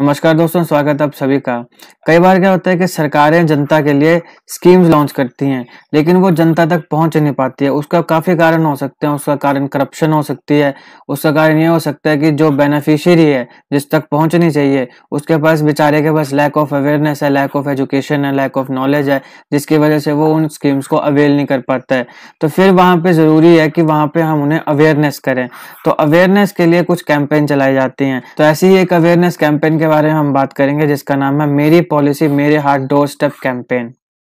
नमस्कार दोस्तों, स्वागत है आप सभी का। कई बार क्या होता है कि सरकारें जनता के लिए स्कीम्स लॉन्च करती हैं, लेकिन वो जनता तक पहुंच नहीं पाती है। उसका काफ़ी कारण हो सकते हैं। उसका कारण करप्शन हो सकती है। उसका कारण ये हो सकता है कि जो बेनिफिशियरी है, जिस तक पहुंचनी चाहिए, उसके पास बेचारे के पास लैक ऑफ अवेयरनेस है, लैक ऑफ एजुकेशन है, लैक ऑफ नॉलेज है, जिसकी वजह से वो उन स्कीम्स को अवेल नहीं कर पाता है। तो फिर वहाँ पे ज़रूरी है कि वहाँ पे हम उन्हें अवेयरनेस करें। तो अवेयरनेस के लिए कुछ कैंपेन चलाई जाती हैं। तो ऐसी ही एक अवेयरनेस कैंपेन के बारे में हम बात करेंगे, जिसका नाम है मेरी पॉलिसी मेरे हाथ डोर स्टेप कैंपेन।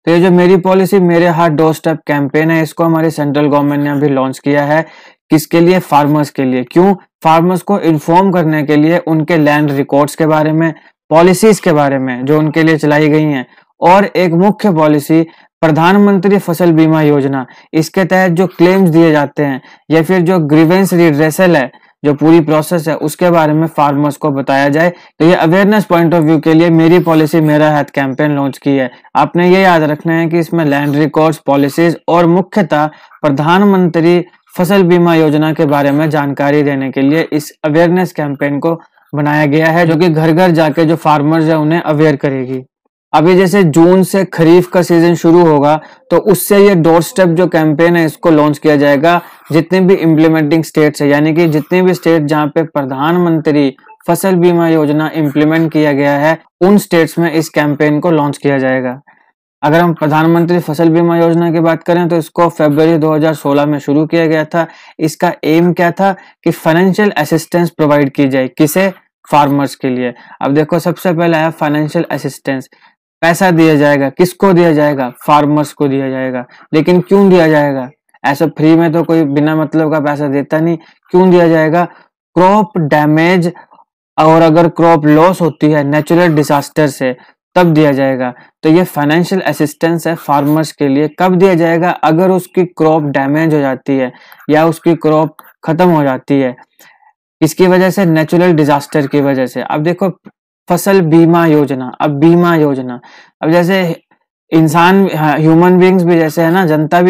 तो ये जो मेरी पॉलिसी मेरे हाथ डोर स्टेप कैंपेन है, इसको हमारी सेंट्रल गवर्नमेंट ने अभी लॉन्च किया है। किसके लिए? फार्मर्स के लिए। क्यों? फार्मर्स को इन्फॉर्म करने के लिए, उनके लैंड रिकॉर्ड्स के बारे में, पॉलिसीज के बारे में जो उनके लिए चलाई गई हैं। और एक मुख्य पॉलिसी प्रधानमंत्री फसल बीमा योजना, इसके तहत जो क्लेम्स दिए जाते हैं या फिर जो ग्रीवेंस रिड्रेसल है, जो पूरी प्रोसेस है, उसके बारे में फार्मर्स को बताया जाए। तो ये अवेयरनेस पॉइंट ऑफ व्यू के लिए मेरी पॉलिसी मेरा हाथ कैंपेन लॉन्च की है। आपने ये याद रखना है कि इसमें लैंड रिकॉर्ड्स, पॉलिसीज और मुख्यतः प्रधानमंत्री फसल बीमा योजना के बारे में जानकारी देने के लिए इस अवेयरनेस कैंपेन को बनाया गया है, जो कि घर घर जाके जो फार्मर्स है उन्हें अवेयर करेगी। अभी जैसे जून से खरीफ का सीजन शुरू होगा, तो उससे ये डोर स्टेप जो कैंपेन है, इसको लॉन्च किया जाएगा। जितने भी इम्प्लीमेंटिंग स्टेट्स है, यानी कि जितने भी स्टेट जहां पे प्रधानमंत्री फसल बीमा योजना इम्प्लीमेंट किया गया है, उन स्टेट्स में इस कैंपेन को लॉन्च किया जाएगा। अगर हम प्रधानमंत्री फसल बीमा योजना की बात करें, तो इसको फरवरी 2016 में शुरू किया गया था। इसका एम क्या था कि फाइनेंशियल असिस्टेंस प्रोवाइड की जाए। किसे? फार्मर्स के लिए। अब देखो, सबसे पहले है फाइनेंशियल असिस्टेंस। पैसा दिया जाएगा। किसको दिया जाएगा? फार्मर्स को दिया जाएगा। लेकिन क्यों दिया जाएगा? ऐसा फ्री में तो कोई बिना मतलब का पैसा देता नहीं। क्यों दिया जाएगा? क्रॉप डैमेज और अगर क्रॉप लॉस होती है नेचुरल डिजास्टर से, तब दिया जाएगा। तो ये फाइनेंशियल असिस्टेंस है फार्मर्स के लिए। कब दिया जाएगा? अगर उसकी क्रॉप डैमेज हो जाती है या उसकी क्रॉप खत्म हो जाती है, इसकी वजह से, नेचुरल डिजास्टर की वजह से। अब देखो, फसल बीमा योजना, अब बीमा योजना, अब जैसे इंसान, ह्यूमन बींग्स भी जैसे है ना, जनता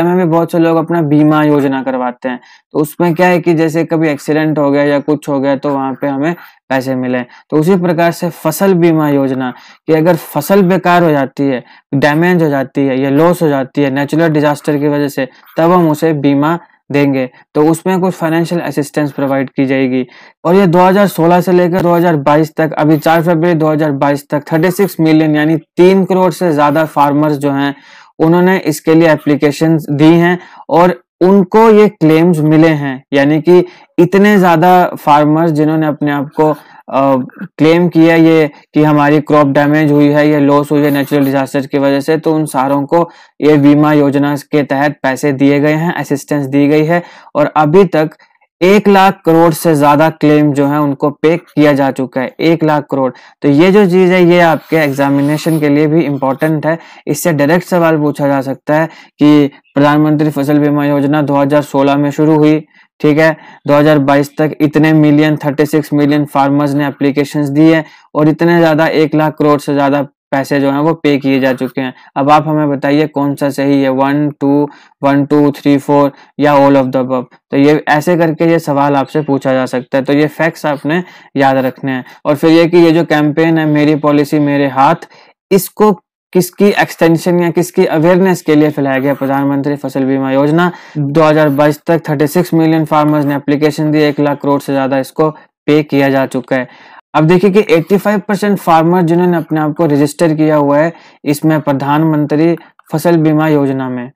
में भी बहुत से लोग अपना बीमा योजना करवाते हैं। तो उसमें क्या है कि जैसे कभी एक्सीडेंट हो गया या कुछ हो गया, तो वहां पे हमें पैसे मिले। तो उसी प्रकार से फसल बीमा योजना, कि अगर फसल बेकार हो जाती है, डैमेज हो जाती है या लॉस हो जाती है नेचुरल डिजास्टर की वजह से, तब हम उसे बीमा देंगे। तो उसमें कुछ फाइनेंशियल असिस्टेंस प्रोवाइड की जाएगी। और ये 2016 से लेकर 2022 तक, अभी 4 फरवरी 2022 तक 36 मिलियन यानी 3 करोड़ से ज्यादा फार्मर्स जो हैं, उन्होंने इसके लिए एप्लीकेशंस दी हैं और उनको ये क्लेम्स मिले हैं। यानी कि इतने ज्यादा फार्मर्स जिन्होंने अपने आप को क्लेम किया ये कि हमारी क्रॉप डैमेज हुई है या लॉस हुई है नेचुरल डिजास्टर की वजह से, तो उन सारों को ये बीमा योजना के तहत पैसे दिए गए हैं, असिस्टेंस दी गई है। और अभी तक 1 लाख करोड़ से ज्यादा क्लेम जो है उनको पे किया जा चुका है। 1 लाख करोड़। तो ये जो चीज है, ये आपके एग्जामिनेशन के लिए भी इम्पोर्टेंट है। इससे डायरेक्ट सवाल पूछा जा सकता है कि प्रधानमंत्री फसल बीमा योजना 2016 में शुरू हुई, ठीक है, 2022 तक इतने मिलियन, 36 मिलियन फार्मर्स ने एप्लीकेशंस दी है और इतने ज्यादा 1 लाख करोड़ से ज्यादा पैसे जो हैं वो पे किए जा चुके हैं। अब आप हमें बताइए कौन सा सही है, 1 2 3 4 या ऑल ऑफ द अबव। तो ये ऐसे करके ये सवाल आपसे पूछा जा सकता है। तो ये फैक्ट्स आपने याद रखने हैं। और फिर ये कि ये जो कैंपेन है मेरी पॉलिसी मेरे हाथ, इसको किसकी एक्सटेंशन या किसकी अवेयरनेस के लिए फैलाया गया? प्रधानमंत्री फसल बीमा योजना। 2022 तक 36 मिलियन फार्मर्स ने एप्लीकेशन दी, 1 लाख करोड़ से ज्यादा इसको पे किया जा चुका है। अब देखिए कि 85% फार्मर जिन्होंने अपने आप को रजिस्टर किया हुआ है इसमें प्रधानमंत्री फसल बीमा योजना में,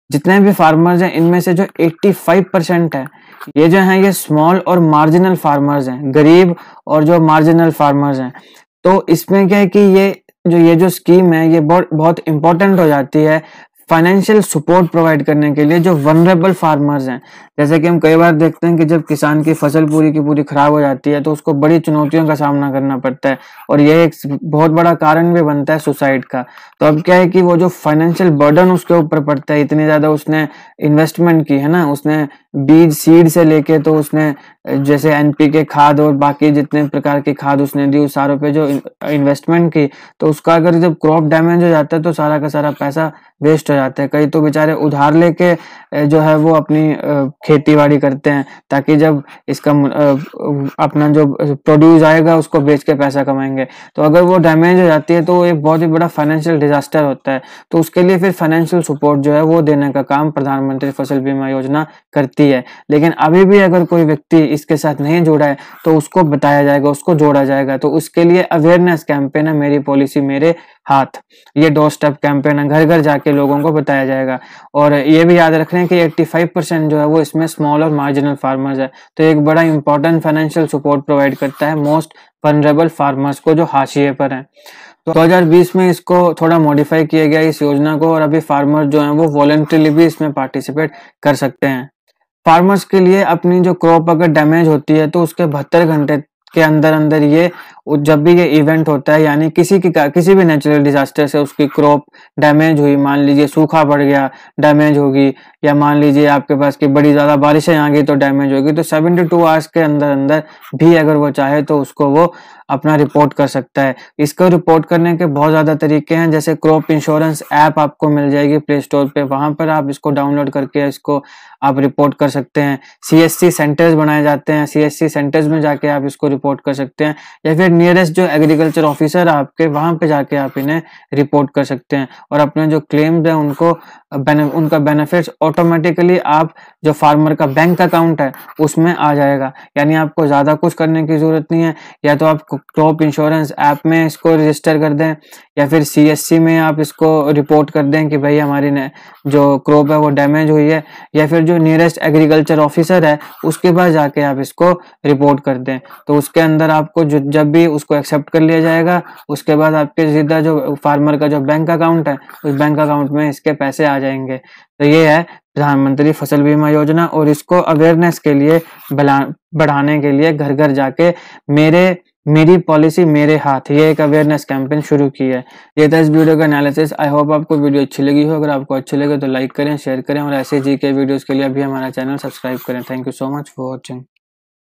जितने भी फार्मर्स हैं, इनमें से जो 85% है, ये जो है ये स्मॉल और मार्जिनल फार्मर्स हैं, गरीब और जो मार्जिनल फार्मर्स हैं। तो इसमें क्या है कि ये जो स्कीम है, ये बहुत इंपॉर्टेंट हो जाती है फाइनेंशियल सपोर्ट प्रोवाइड करने के लिए जो वनरेबल फार्मर्स हैं। जैसे कि हम कई बार देखते हैं कि जब किसान की फसल पूरी की पूरी खराब हो जाती है, तो उसको बड़ी चुनौतियों का सामना करना पड़ता है और यह एक बहुत बड़ा कारण भी बनता है सुसाइड का। तो अब क्या है कि वो जो फाइनेंशियल बर्डन उसके ऊपर पड़ता है, इतनी ज्यादा उसने इन्वेस्टमेंट की है ना, उसने बीज सीड से लेके, तो उसने जैसे एनपीके खाद और बाकी जितने प्रकार की खाद उसने दी, उस सारों पे जो इन्वेस्टमेंट की, तो उसका अगर जब क्रॉप डैमेज हो जाता है तो सारा का सारा पैसा वेस्ट हो जाता है। कई तो बेचारे उधार लेके जो है वो अपनी खेती-बाड़ी करते हैं, ताकि जब इसका अपना जो प्रोड्यूस आएगा उसको बेच के पैसा कमाएँगे। तो अगर वो डैमेज हो जाती है तो एक बहुत ही बड़ा फाइनेंशियल डिज़ास्टर होता है। तो उसके लिए फिर फाइनेंशियल सपोर्ट जो है वो देने का काम प्रधानमंत्री फसल बीमा योजना करती है। लेकिन अभी भी अगर कोई व्यक्ति इसके साथ नहीं जुड़ा है तो उसको बताया जाएगा, उसको जोड़ा जाएगा। तो उसके लिए अवेयरनेस कैंपेन है मेरी पॉलिसी मेरे हाथ। ये डोर स्टेप कैंपेन है, घर-घर जाके लोगों को बताया जाएगा। और ये भी याद रखें कि 85% जो है वो इसमें स्मॉल और मार्जिनल फार्मर्स है। तो एक बड़ा इंपॉर्टेंट फाइनेंशियल सपोर्ट प्रोवाइड करता है मोस्ट वल्नरेबल फार्मर्स को जो हाशिए पर हैं। तो 2020 में इसको थोड़ा मॉडिफाई किया गया इस योजना को, और अभी फार्मर जो हैं वो वॉलंटरीली भी इसमें पार्टिसिपेट कर सकते हैं। फार्मर्स के लिए अपनी जो क्रॉप अगर डैमेज होती है तो उसके 72 घंटे के अंदर ये जब भी ये इवेंट होता है, यानी किसी भी नेचुरल डिजास्टर से उसकी क्रॉप डैमेज हुई, मान लीजिए सूखा पड़ गया, डैमेज होगी, या मान लीजिए आपके पास की बड़ी ज्यादा बारिशें आ गई तो डैमेज होगी, तो 72 आवर्स के अंदर भी अगर वो चाहे तो उसको वो अपना रिपोर्ट कर सकता है। इसको रिपोर्ट करने के बहुत ज्यादा तरीके हैं, जैसे क्रॉप इंश्योरेंस ऐप आपको मिल जाएगी प्ले स्टोर पे, वहां पर आप इसको डाउनलोड करके इसको आप रिपोर्ट कर सकते हैं। CSC सेंटर्स बनाए जाते हैं, CSC सेंटर्स में जाके आप इसको रिपोर्ट कर सकते हैं, या फिर नियरेस्ट जो एग्रीकल्चर ऑफिसर आपके वहां पे जाके आप इन्हें रिपोर्ट कर सकते हैं, और अपने जो क्लेम्स है उनका बेनिफिट्स ऑटोमेटिकली आप जो फार्मर का बैंक अकाउंट है उसमें आ जाएगा। यानी आपको ज्यादा कुछ करने की जरूरत नहीं है, या तो आप क्रॉप इंश्योरेंस ऐप में इसको रजिस्टर कर दें, या फिर CSC में आप इसको रिपोर्ट कर दें कि भाई हमारी जो क्रॉप है वो डैमेज हुई है, या फिर जो नियरेस्ट एग्रीकल्चर ऑफिसर है उसके पास जाके आप इसको रिपोर्ट कर दें। तो उसके अंदर आपको जब भी उसको एक्सेप्ट कर लिया जाएगा, उसके बाद आपके सीधा जो फार्मर का जो बैंक अकाउंट है उस बैंक अकाउंट में इसके पैसे आ जाएंगे। तो ये है प्रधानमंत्री फसल बीमा योजना, और इसको अवेयरनेस के लिए बढ़ाने के लिए घर घर जाके मेरी पॉलिसी मेरे हाथ, ये एक अवेयरनेस कैंपेन शुरू की है। ये था इस वीडियो का एनालिसिस। आई होप आपको वीडियो अच्छी लगी हो। अगर आपको अच्छी लगे तो लाइक करें, शेयर करें, और ऐसे जी के वीडियोस के लिए अभी हमारा चैनल सब्सक्राइब करें। Thank you so much for watching.